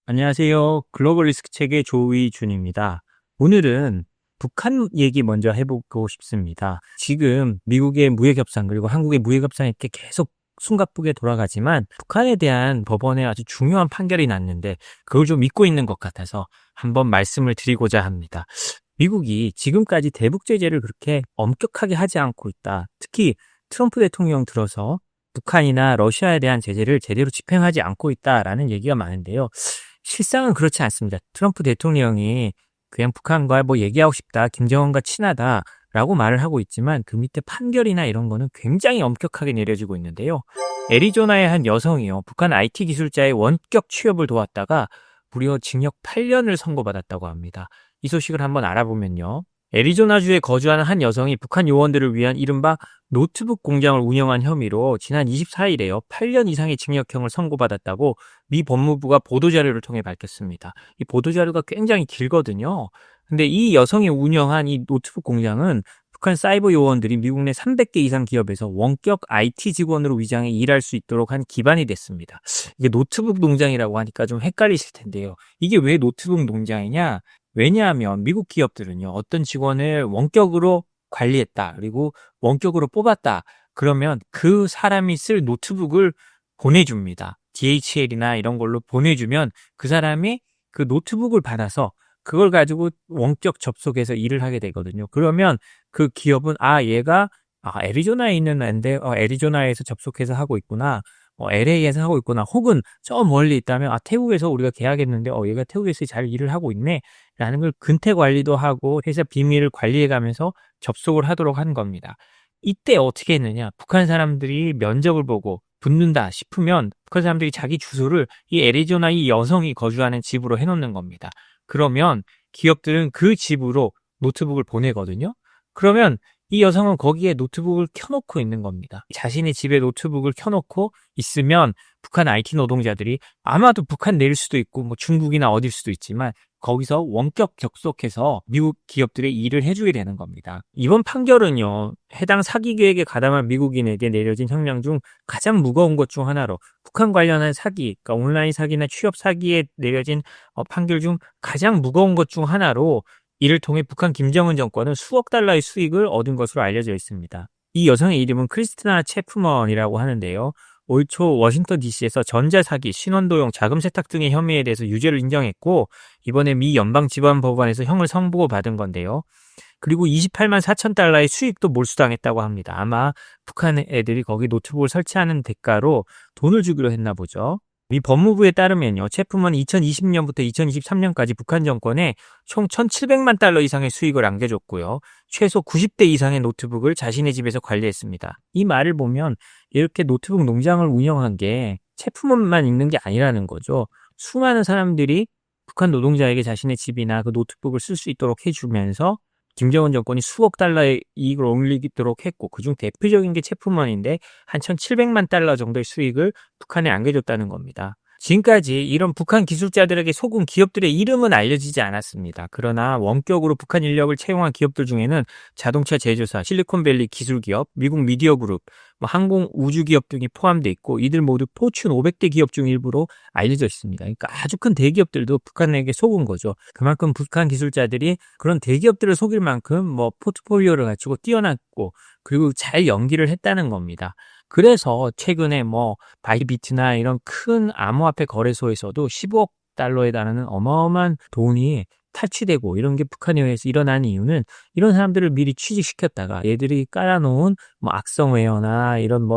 안녕하세요. 글로벌 리스크 책의 조의준입니다. 오늘은 북한 얘기 먼저 해보고 싶습니다. 지금 미국의 무역 협상 그리고 한국의 무역 협상이 이렇게 계속 숨가쁘게 돌아가지만 북한에 대한 법원의 아주 중요한 판결이 났는데 그걸 좀 믿고 있는 것 같아서 한번 말씀을 드리고자 합니다. 미국이 지금까지 대북 제재를 그렇게 엄격하게 하지 않고 있다. 특히 트럼프 대통령 들어서 북한이나 러시아에 대한 제재를 제대로 집행하지 않고 있다라는 얘기가 많은데요. 실상은 그렇지 않습니다. 트럼프 대통령이 그냥 북한과 뭐 얘기하고 싶다, 김정은과 친하다라고 말을 하고 있지만 그 밑에 판결이나 이런 거는 굉장히 엄격하게 내려지고 있는데요. 애리조나의 한 여성이요. 북한 IT 기술자의 원격 취업을 도왔다가 무려 징역 8년을 선고받았다고 합니다. 이 소식을 한번 알아보면요. 애리조나주에 거주하는 한 여성이 북한 요원들을 위한 이른바 노트북 공장을 운영한 혐의로 지난 24일에요. 8년 이상의 징역형을 선고받았다고 미 법무부가 보도자료를 통해 밝혔습니다. 이 보도자료가 굉장히 길거든요. 근데 이 여성이 운영한 이 노트북 공장은 북한 사이버 요원들이 미국 내 300개 이상 기업에서 원격 IT 직원으로 위장해 일할 수 있도록 한 기반이 됐습니다. 이게 노트북 농장이라고 하니까 좀 헷갈리실 텐데요. 이게 왜 노트북 농장이냐? 왜냐하면 미국 기업들은요, 어떤 직원을 원격으로 관리했다, 그리고 원격으로 뽑았다, 그러면 그 사람이 쓸 노트북을 보내줍니다. DHL이나 이런 걸로 보내주면 그 사람이 그 노트북을 받아서 그걸 가지고 원격 접속해서 일을 하게 되거든요. 그러면 그 기업은 얘가 애리조나에 있는 애인데 애리조나에서 접속해서 하고 있구나. LA에서 하고 있구나. 혹은 저 멀리 있다면 태국에서 우리가 계약했는데 얘가 태국에서 잘 일을 하고 있네. 라는 걸 근태 관리도 하고 회사 비밀을 관리해 가면서 접속을 하도록 한 겁니다. 이때 어떻게 했느냐? 북한 사람들이 면접을 보고 붙는다 싶으면 북한 사람들이 자기 주소를 이 애리조나 이 여성이 거주하는 집으로 해놓는 겁니다. 그러면 기업들은 그 집으로 노트북을 보내거든요. 그러면 이 여성은 거기에 노트북을 켜놓고 있는 겁니다. 자신의 집에 노트북을 켜놓고 있으면 북한 IT 노동자들이 아마도 북한 내일 수도 있고 뭐 중국이나 어딜 수도 있지만 거기서 원격 접속해서 미국 기업들의 일을 해주게 되는 겁니다. 이번 판결은요, 해당 사기 계획에 가담한 미국인에게 내려진 형량 중 가장 무거운 것 중 하나로 북한 관련한 사기, 그러니까 온라인 사기나 취업 사기에 내려진 판결 중 가장 무거운 것 중 하나로 이를 통해 북한 김정은 정권은 수억 달러의 수익을 얻은 것으로 알려져 있습니다. 이 여성의 이름은 크리스티나 체프먼이라고 하는데요. 올 초 워싱턴 DC에서 전자사기, 신원도용, 자금 세탁 등의 혐의에 대해서 유죄를 인정했고 이번에 미 연방지방법원에서 형을 선고받은 건데요. 그리고 28만 4천 달러의 수익도 몰수당했다고 합니다. 아마 북한 애들이 거기 노트북을 설치하는 대가로 돈을 주기로 했나 보죠. 미 법무부에 따르면요, 체프먼은 2020년부터 2023년까지 북한 정권에 총 1,700만 달러 이상의 수익을 안겨줬고요. 최소 90대 이상의 노트북을 자신의 집에서 관리했습니다. 이 말을 보면 이렇게 노트북 농장을 운영한 게 체프먼만 있는 게 아니라는 거죠. 수많은 사람들이 북한 노동자에게 자신의 집이나 그 노트북을 쓸 수 있도록 해주면서 김정은 정권이 수억 달러의 이익을 올리도록 했고 그중 대표적인 게 체프먼인데 한 1,700만 달러 정도의 수익을 북한에 안겨줬다는 겁니다. 지금까지 이런 북한 기술자들에게 속은 기업들의 이름은 알려지지 않았습니다. 그러나 원격으로 북한 인력을 채용한 기업들 중에는 자동차 제조사, 실리콘밸리 기술기업, 미국 미디어 그룹, 항공 우주 기업 등이 포함되어 있고 이들 모두 포춘 500대 기업 중 일부로 알려져 있습니다. 그러니까 아주 큰 대기업들도 북한에게 속은 거죠. 그만큼 북한 기술자들이 그런 대기업들을 속일 만큼 포트폴리오를 갖추고 뛰어났고 그리고 잘 연기를 했다는 겁니다. 그래서 최근에 바이비트나 이런 큰 암호화폐 거래소에서도 15억 달러에 달하는 어마어마한 돈이 탈취되고 이런 게 북한에 의해서 일어난 이유는 이런 사람들을 미리 취직시켰다가 얘들이 깔아놓은 악성웨어나 이런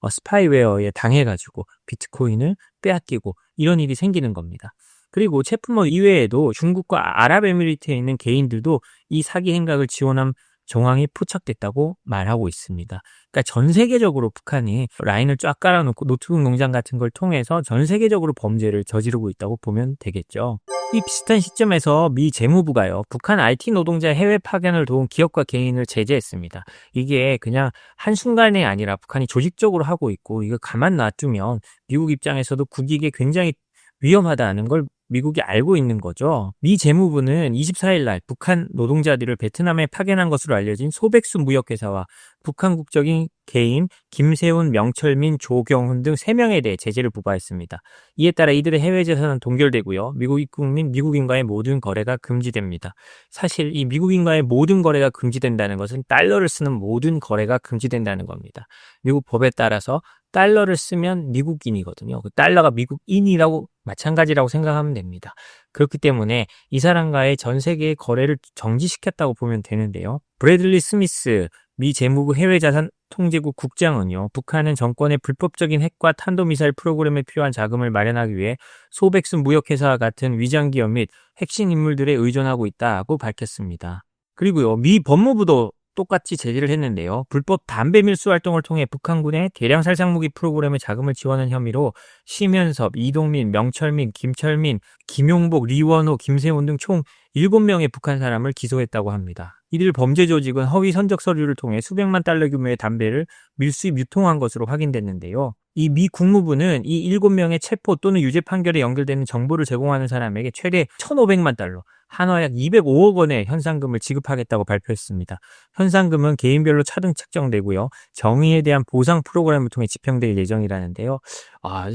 스파이웨어에 당해가지고 비트코인을 빼앗기고 이런 일이 생기는 겁니다. 그리고 체프먼 이외에도 중국과 아랍에미리트에 있는 개인들도 이 사기 행각을 지원한 정황이 포착됐다고 말하고 있습니다. 그러니까 전 세계적으로 북한이 라인을 쫙 깔아놓고 노트북 농장 같은 걸 통해서 전 세계적으로 범죄를 저지르고 있다고 보면 되겠죠. 이 비슷한 시점에서 미 재무부가요, 북한 IT 노동자 해외 파견을 도운 기업과 개인을 제재했습니다. 이게 그냥 한순간이 아니라 북한이 조직적으로 하고 있고 이거 가만 놔두면 미국 입장에서도 국익에 굉장히 위험하다는 걸 미국이 알고 있는 거죠. 미 재무부는 24일 날 북한 노동자들을 베트남에 파견한 것으로 알려진 소백수 무역회사와 북한 국적인 개인 김세훈, 명철민, 조경훈 등 3명에 대해 제재를 부과했습니다. 이에 따라 이들의 해외 재산은 동결되고요. 미국 입국민, 미국인과의 모든 거래가 금지됩니다. 사실 이 미국인과의 모든 거래가 금지된다는 것은 달러를 쓰는 모든 거래가 금지된다는 겁니다. 미국 법에 따라서 달러를 쓰면 미국인이거든요. 그 달러가 미국인이라고 마찬가지라고 생각하면 됩니다. 그렇기 때문에 이 사람과의 전 세계의 거래를 정지시켰다고 보면 되는데요. 브래들리 스미스 미 재무부 해외자산 통제국 국장은요, 북한은 정권의 불법적인 핵과 탄도미사일 프로그램에 필요한 자금을 마련하기 위해 소백수 무역회사와 같은 위장기업 및 핵심 인물들에 의존하고 있다고 밝혔습니다. 그리고요, 미 법무부도 똑같이 제지를 했는데요. 불법 담배 밀수 활동을 통해 북한군의 대량 살상무기 프로그램에 자금을 지원한 혐의로 심현섭, 이동민, 명철민, 김철민, 김용복, 리원호, 김세훈 등 총 7명의 북한 사람을 기소했다고 합니다. 이들 범죄 조직은 허위 선적 서류를 통해 수백만 달러 규모의 담배를 밀수입 유통한 것으로 확인됐는데요. 이 미 국무부는 이 7명의 체포 또는 유죄 판결에 연결되는 정보를 제공하는 사람에게 최대 1,500만 달러, 한화 약 205억 원의 현상금을 지급하겠다고 발표했습니다. 현상금은 개인별로 차등 책정되고요. 정의에 대한 보상 프로그램을 통해 집행될 예정이라는데요.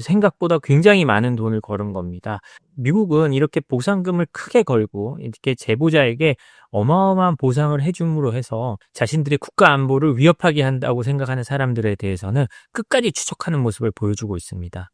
생각보다 굉장히 많은 돈을 걸은 겁니다. 미국은 이렇게 보상금을 크게 걸고 이렇게 제보자에게 어마어마한 보상을 해줌으로 해서 자신들의 국가 안보를 위협하게 한다고 생각하는 사람들에 대해서는 끝까지 추적하는 모습을 보여주고 있습니다.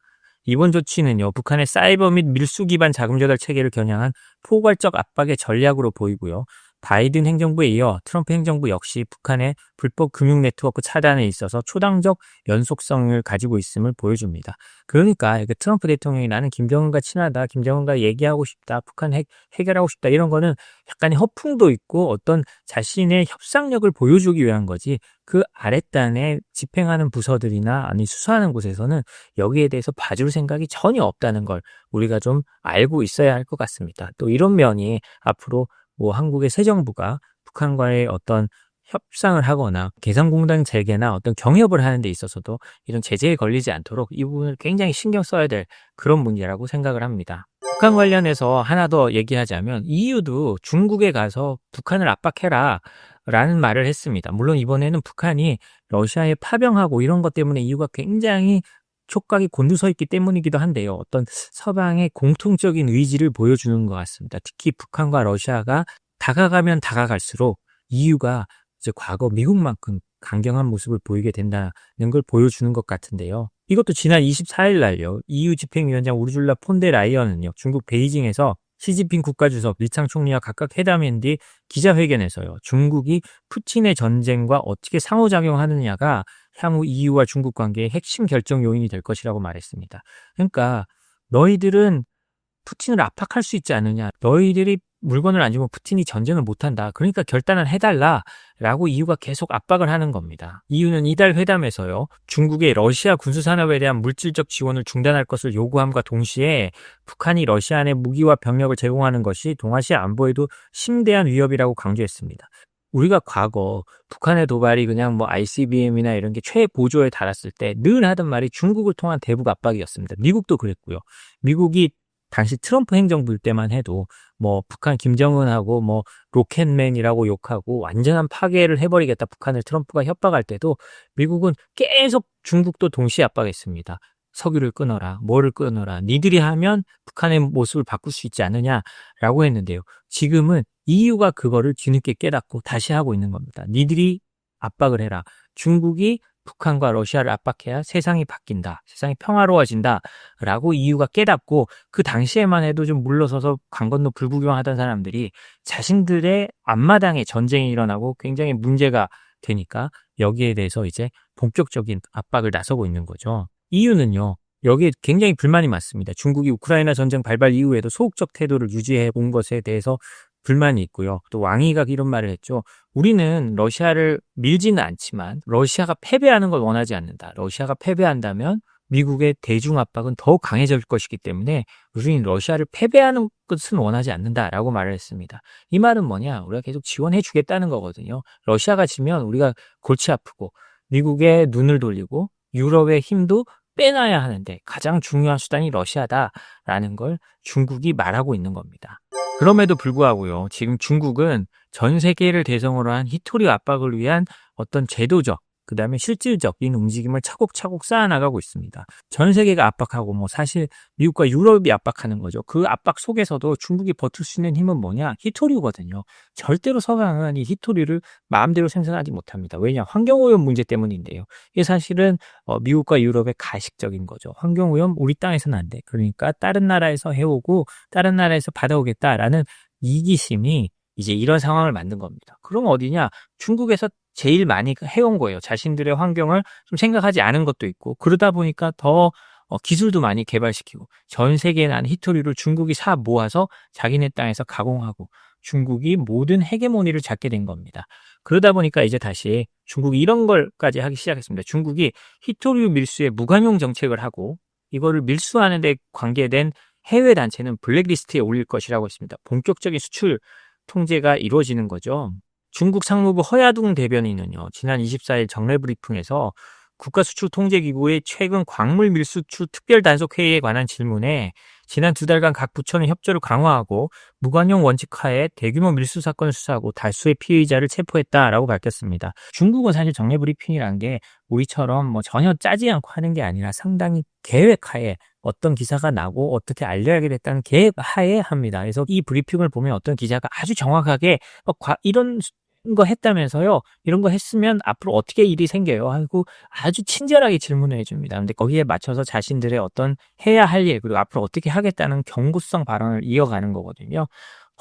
이번 조치는요, 북한의 사이버 및 밀수 기반 자금 조달 체계를 겨냥한 포괄적 압박의 전략으로 보이고요. 바이든 행정부에 이어 트럼프 행정부 역시 북한의 불법 금융 네트워크 차단에 있어서 초당적 연속성을 가지고 있음을 보여줍니다. 그러니까 트럼프 대통령이 나는 김정은과 친하다, 김정은과 얘기하고 싶다, 북한 해결하고 싶다 이런 거는 약간의 허풍도 있고 어떤 자신의 협상력을 보여주기 위한 거지, 그 아랫단에 집행하는 부서들이나 아니 수사하는 곳에서는 여기에 대해서 봐줄 생각이 전혀 없다는 걸 우리가 좀 알고 있어야 할 것 같습니다. 또 이런 면이 앞으로 한국의 새 정부가 북한과의 어떤 협상을 하거나 개성공단 재개나 어떤 경협을 하는 데 있어서도 이런 제재에 걸리지 않도록 이 부분을 굉장히 신경 써야 될 그런 문제라고 생각을 합니다. 북한 관련해서 하나 더 얘기하자면 EU도 중국에 가서 북한을 압박해라 라는 말을 했습니다. 물론 이번에는 북한이 러시아에 파병하고 이런 것 때문에 EU가 굉장히 촉각이 곤두서 있기 때문이기도 한데요. 어떤 서방의 공통적인 의지를 보여주는 것 같습니다. 특히 북한과 러시아가 다가가면 다가갈수록 EU가 이제 과거 미국만큼 강경한 모습을 보이게 된다는 걸 보여주는 것 같은데요. 이것도 지난 24일 날요. EU 집행위원장 우르줄라 폰데 라이언은요, 중국 베이징에서 시진핑 국가주석, 리창 총리와 각각 회담한 뒤 기자회견에서요, 중국이 푸틴의 전쟁과 어떻게 상호작용하느냐가 향후 EU와 중국 관계의 핵심 결정 요인이 될 것이라고 말했습니다. 그러니까 너희들은 푸틴을 압박할 수 있지 않느냐, 너희들이 물건을 안 주면 푸틴이 전쟁을 못한다, 그러니까 결단을 해달라라고 EU가 계속 압박을 하는 겁니다. EU는 이달 회담에서요, 중국의 러시아 군수산업에 대한 물질적 지원을 중단할 것을 요구함과 동시에 북한이 러시아 내 무기와 병력을 제공하는 것이 동아시아 안보에도 심대한 위협이라고 강조했습니다. 우리가 과거 북한의 도발이 그냥 ICBM이나 이런 게 최고조에 달았을 때 늘 하던 말이 중국을 통한 대북 압박이었습니다. 미국도 그랬고요. 미국이 당시 트럼프 행정부일 때만 해도 북한 김정은하고 로켓맨이라고 욕하고 완전한 파괴를 해버리겠다, 북한을 트럼프가 협박할 때도 미국은 계속 중국도 동시에 압박했습니다. 석유를 끊어라, 뭐를 끊어라, 니들이 하면 북한의 모습을 바꿀 수 있지 않느냐라고 했는데요. 지금은 EU가 그거를 뒤늦게 깨닫고 다시 하고 있는 겁니다. 니들이 압박을 해라. 중국이 북한과 러시아를 압박해야 세상이 바뀐다, 세상이 평화로워진다 라고 EU가 깨닫고, 그 당시에만 해도 좀 물러서서 강 건너 불구경하던 사람들이 자신들의 앞마당에 전쟁이 일어나고 굉장히 문제가 되니까 여기에 대해서 이제 본격적인 압박을 나서고 있는 거죠. EU는요, 여기에 굉장히 불만이 많습니다. 중국이 우크라이나 전쟁 발발 이후에도 소극적 태도를 유지해 온 것에 대해서 불만이 있고요. 또 왕이가 이런 말을 했죠. 우리는 러시아를 밀지는 않지만 러시아가 패배하는 걸 원하지 않는다. 러시아가 패배한다면 미국의 대중 압박은 더 강해질 것이기 때문에 우리는 러시아를 패배하는 것은 원하지 않는다라고 말을 했습니다. 이 말은 뭐냐? 우리가 계속 지원해 주겠다는 거거든요. 러시아가 지면 우리가 골치 아프고 미국의 눈을 돌리고 유럽의 힘도 빼놔야 하는데 가장 중요한 수단이 러시아다라는 걸 중국이 말하고 있는 겁니다. 그럼에도 불구하고요. 지금 중국은 전 세계를 대상으로 한 히토리 압박을 위한 어떤 제도적, 그다음에 실질적인 움직임을 차곡차곡 쌓아나가고 있습니다. 전 세계가 압박하고 사실 미국과 유럽이 압박하는 거죠. 그 압박 속에서도 중국이 버틸 수 있는 힘은 뭐냐? 히토리거든요. 절대로 서방은 이 히토리를 마음대로 생산하지 못합니다. 왜냐? 환경오염 문제 때문인데요. 이게 사실은 미국과 유럽의 가식적인 거죠. 환경오염 우리 땅에서는 안 돼. 그러니까 다른 나라에서 해오고 다른 나라에서 받아오겠다라는 이기심이 이제 이런 상황을 만든 겁니다. 그럼 어디냐? 중국에서 제일 많이 해온 거예요. 자신들의 환경을 좀 생각하지 않은 것도 있고, 그러다 보니까 더 기술도 많이 개발시키고, 전 세계에 난 히토리를 중국이 사 모아서 자기네 땅에서 가공하고, 중국이 모든 헤게모니를 잡게 된 겁니다. 그러다 보니까 이제 다시 중국이 이런 걸까지 하기 시작했습니다. 중국이 히토리 밀수에 무관용 정책을 하고, 이거를 밀수하는 데 관계된 해외 단체는 블랙리스트에 올릴 것이라고 했습니다. 본격적인 수출 통제가 이루어지는 거죠. 중국 상무부 허야둥 대변인은요, 지난 24일 정례 브리핑에서 국가수출통제기구의 최근 광물 밀수출 특별단속회의에 관한 질문에 지난 2달간 각 부처는 협조를 강화하고 무관용 원칙하에 대규모 밀수 사건을 수사하고 다수의 피의자를 체포했다라고 밝혔습니다. 중국은 사실 정례 브리핑이란 게 우리처럼 전혀 짜지 않고 하는 게 아니라 상당히 계획하에 어떤 기사가 나고 어떻게 알려야겠다는 계획 하에 합니다. 그래서 이 브리핑을 보면 어떤 기자가 아주 정확하게 이런 거 했다면서요? 이런 거 했으면 앞으로 어떻게 일이 생겨요? 하고 아주 친절하게 질문을 해줍니다. 근데 거기에 맞춰서 자신들의 어떤 해야 할 일, 그리고 앞으로 어떻게 하겠다는 경고성 발언을 이어가는 거거든요.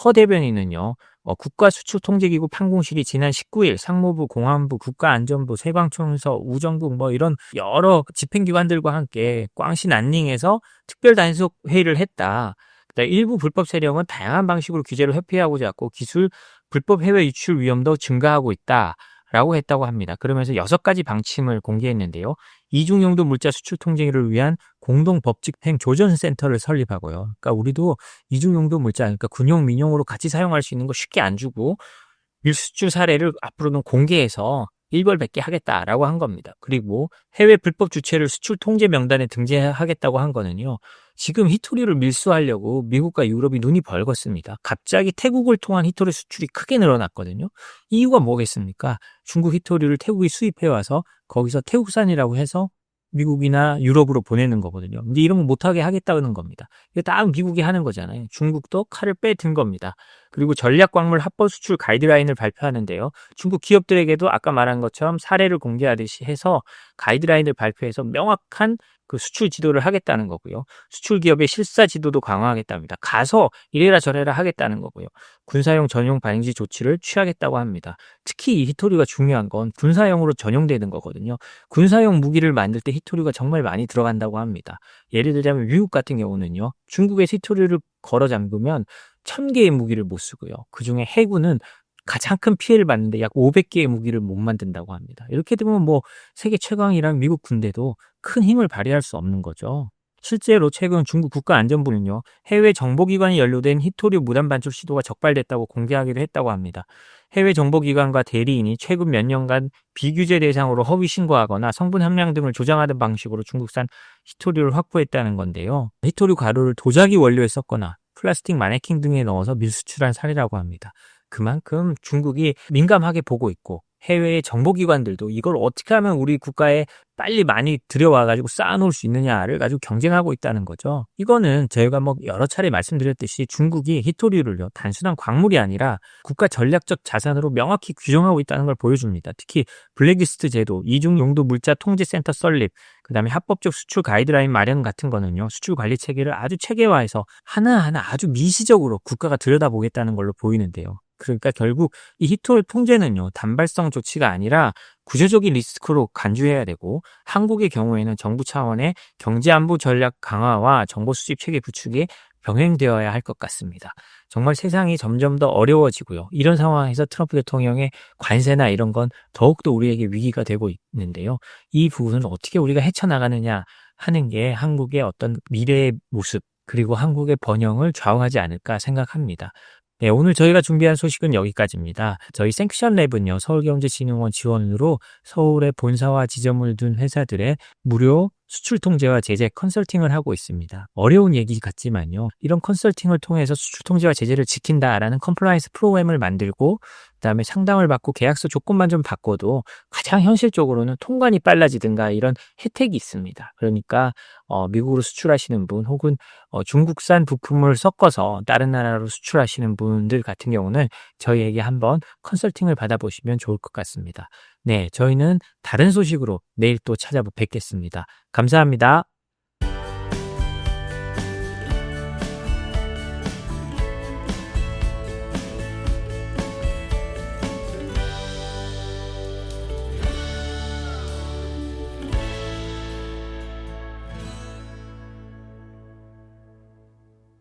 허 대변인은요, 국가수출통제기구 판공실이 지난 19일 상무부, 공안부, 국가안전부, 세방청서, 우정국 이런 여러 집행기관들과 함께 꽝시 난닝에서 특별단속회의를 했다. 일부 불법 세력은 다양한 방식으로 규제를 회피하고자 했고 기술 불법 해외 유출 위험도 증가하고 있다라고 했다고 합니다. 그러면서 6가지 방침을 공개했는데요. 이중용도 물자 수출 통제를 위한 공동 법집행 조정센터를 설립하고요. 그러니까 우리도 이중용도 물자, 그러니까 군용, 민용으로 같이 사용할 수 있는 거 쉽게 안 주고 밀수출 사례를 앞으로는 공개해서 일벌백계 하겠다라고 한 겁니다. 그리고 해외 불법 주체를 수출 통제 명단에 등재하겠다고 한 거는요. 지금 히토리를 밀수하려고 미국과 유럽이 눈이 벌겋습니다. 갑자기 태국을 통한 히토리 수출이 크게 늘어났거든요. 이유가 뭐겠습니까? 중국 히토리를 태국이 수입해와서 거기서 태국산이라고 해서 미국이나 유럽으로 보내는 거거든요. 근데 이런 거 못하게 하겠다는 겁니다. 이게 다 미국이 하는 거잖아요. 중국도 칼을 빼든 겁니다. 그리고 전략광물 합법 수출 가이드라인을 발표하는데요. 중국 기업들에게도 아까 말한 것처럼 사례를 공개하듯이 해서 가이드라인을 발표해서 명확한 그 수출 지도를 하겠다는 거고요. 수출 기업의 실사 지도도 강화하겠답니다. 가서 이래라 저래라 하겠다는 거고요. 군사용 전용 방지 조치를 취하겠다고 합니다. 특히 이 히토리가 중요한 건 군사용으로 전용되는 거거든요. 군사용 무기를 만들 때 히토리가 정말 많이 들어간다고 합니다. 예를 들자면 미국 같은 경우는요. 중국에서 히토리를 걸어 잠그면 1000개의 무기를 못 쓰고요. 그중에 해군은 가장 큰 피해를 받는데 약 500개의 무기를 못 만든다고 합니다. 이렇게 되면 세계 최강이란 미국 군대도 큰 힘을 발휘할 수 없는 거죠. 실제로 최근 중국 국가안전부는요. 해외 정보기관이 연루된 히토리 무단 반출 시도가 적발됐다고 공개하기도 했다고 합니다. 해외 정보기관과 대리인이 최근 몇 년간 비규제 대상으로 허위 신고하거나 성분 함량 등을 조장하는 방식으로 중국산 히토리를 확보했다는 건데요. 히토리 가루를 도자기 원료에 섞거나 플라스틱 마네킹 등에 넣어서 밀수출한 사례라고 합니다. 그만큼 중국이 민감하게 보고 있고 해외의 정보기관들도 이걸 어떻게 하면 우리 국가에 빨리 많이 들여와가지고 쌓아놓을 수 있느냐를 가지고 경쟁하고 있다는 거죠. 이거는 저희가 여러 차례 말씀드렸듯이 중국이 히토리를요 단순한 광물이 아니라 국가 전략적 자산으로 명확히 규정하고 있다는 걸 보여줍니다. 특히 블랙리스트 제도, 이중용도 물자 통제센터 설립, 그다음에 합법적 수출 가이드라인 마련 같은 거는요 수출 관리 체계를 아주 체계화해서 하나하나 아주 미시적으로 국가가 들여다보겠다는 걸로 보이는데요. 그러니까 결국 이 히토리 통제는요 단발성 조치가 아니라 구조적인 리스크로 간주해야 되고 한국의 경우에는 정부 차원의 경제안보 전략 강화와 정보 수집 체계 구축이 병행되어야 할 것 같습니다. 정말 세상이 점점 더 어려워지고요. 이런 상황에서 트럼프 대통령의 관세나 이런 건 더욱더 우리에게 위기가 되고 있는데요. 이 부분을 어떻게 우리가 헤쳐나가느냐 하는 게 한국의 어떤 미래의 모습 그리고 한국의 번영을 좌우하지 않을까 생각합니다. 네, 오늘 저희가 준비한 소식은 여기까지입니다. 저희 생크션랩은요, 서울경제진흥원 지원으로 서울에 본사와 지점을 둔 회사들의 무료 수출 통제와 제재 컨설팅을 하고 있습니다. 어려운 얘기 같지만요. 이런 컨설팅을 통해서 수출 통제와 제재를 지킨다라는 컴플라이언스 프로그램을 만들고 그다음에 상담을 받고 계약서 조건만 좀 바꿔도 가장 현실적으로는 통관이 빨라지든가 이런 혜택이 있습니다. 그러니까 미국으로 수출하시는 분 혹은 중국산 부품을 섞어서 다른 나라로 수출하시는 분들 같은 경우는 저희에게 한번 컨설팅을 받아보시면 좋을 것 같습니다. 네, 저희는 다른 소식으로 내일 또 찾아뵙겠습니다. 감사합니다.